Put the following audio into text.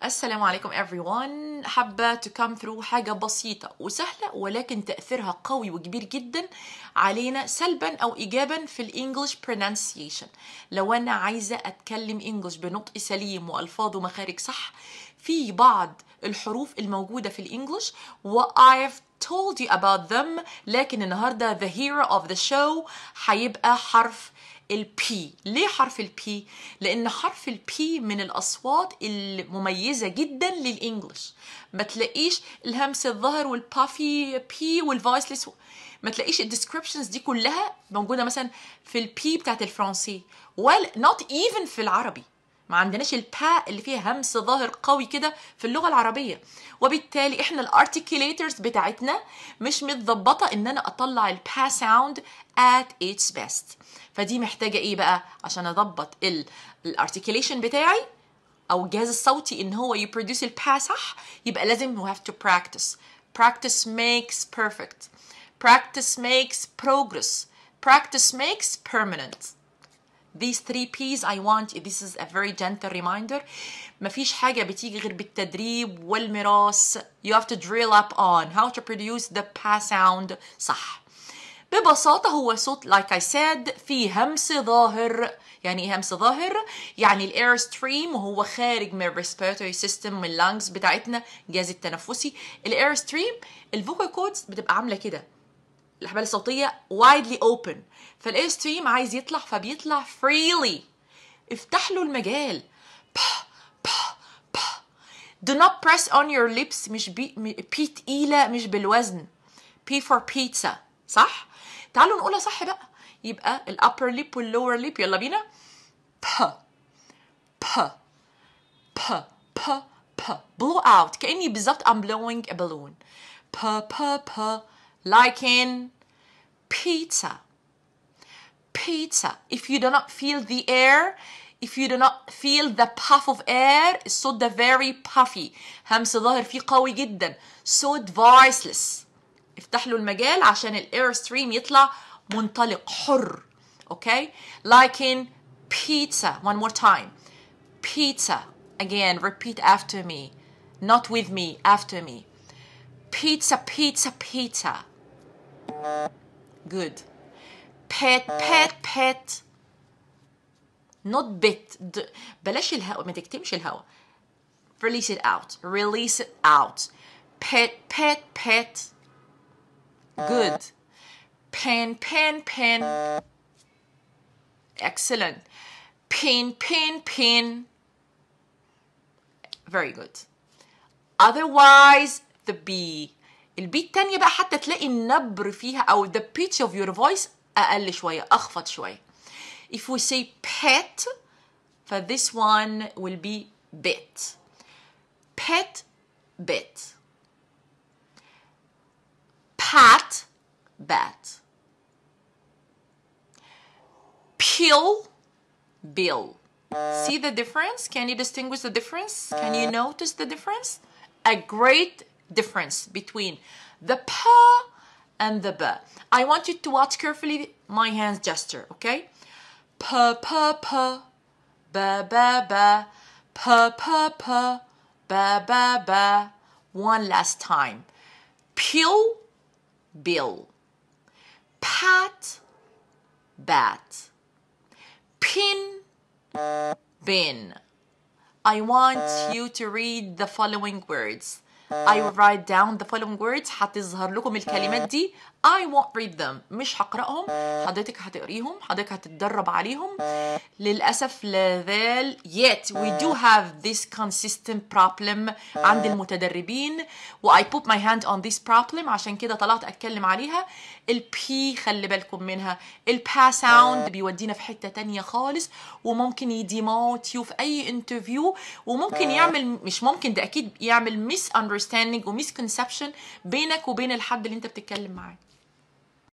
السلام عليكم everyone. حابة to come through حاجة بسيطة وسهلة ولكن تأثيرها قوي وكبير جدا علينا سلبا أو إيجابا في الإنجليش pronunciation. لو أنا عايزة أتكلم إنجليش بنطق سليم وألفاظ ومخارج صح في بعض الحروف الموجودة في الإنجليش I've told you about them، لكن النهاردة the hero of the show هيبقى حرف البي. ليه حرف البي؟ لأن حرف البي من الأصوات المميزة جدا للإنجليش. ما تلاقيش الهمس الظاهر والبافي بي والفويسلس، ما تلاقيش الديسكريبشنز دي كلها موجودة مثلا في البي بتاعت الفرنسي ولا not even في العربي. ما عندناش الباء اللي فيها همس ظاهر قوي كده في اللغة العربية، وبالتالي احنا الارتيكيليترز بتاعتنا مش متظبطة ان انا اطلع البا ساوند at its best. فدي محتاجة ايه بقى عشان اضبط الارتيكيليشن بتاعي او الجهاز الصوتي ان هو يبروديوس البا صح؟ يبقى لازم we have to practice. Practice makes perfect. Practice makes progress. Practice makes permanent. These 3 P's I want, this is a very gentle reminder. مفيش حاجة بتيجي غير بالتدريب والمراس. You have to drill up on how to produce the pa sound صح. ببساطة هو صوت like I said فيه همس ظاهر. يعني ايه همس ظاهر؟ يعني الاير ستريم وهو خارج من الريسبيراتوري سيستم من اللانجز بتاعتنا الجهاز التنفسي. الاير ستريم الفوكال كوردز بتبقى عاملة كده، الأحبال الصوتية widely open، فالاير ستريم عايز يطلع فبيطلع freely. افتح له المجال. Do not press on your lips. مش بي تقيلة مش بالوزن. P for pizza صح؟ تعالوا نقولها صح بقى. يبقى الupper lip والlower lip. يلا بينا. p blow out كأني بالظبط I'm blowing a balloon. p like in pizza. If you do not feel the air, if you do not feel the puff of air، الصوت ده very puffy، همس ظاهر فيه قوي جدا، صوت voiceless. افتح له المجال عشان الاير ستريم يطلع منطلق حر. Okay? Like in pizza. One more time. Pizza. Again, repeat after me. Not with me, after me. Pizza. Good. Pet. Not bit. بلاش الهواء، ما تكتمش الهواء. Release it out. Pet. Good. Pen. Excellent. Pin. Very good. Otherwise the B. البي التانية بقى حتى تلاقي النبر فيها أو the pitch of your voice أقل شوية، أخفض شوية. If we say pet, for this one will be bit. Bit. Pat, bat. Pill, bill. See the difference? Can you distinguish the difference? Can you notice the difference? A great difference between the pa and the ba. I want you to watch carefully my hands gesture, okay? Pa, ba, pa, ba. One last time. Pill, bill. Pat, bat. Pin, bin. I want you to read the following words. I will write down the following words. هتظهر لكم الكلمات دي. I won't read them. مش هقرأهم، حضرتك هتقريهم، حضرتك هتتدرب عليهم. للأسف لازال yet we do have this consistent problem عند المتدربين و I put my hand on this problem عشان كده طلعت أتكلم عليها. البي خلي بالكم منها. البا ساوند بيودينا في حتة تانية خالص وممكن يديموت يو في أي انترفيو وممكن يعمل، مش ممكن ده أكيد، يعمل misunderstanding و misconception بينك وبين الحد اللي أنت بتتكلم معاه.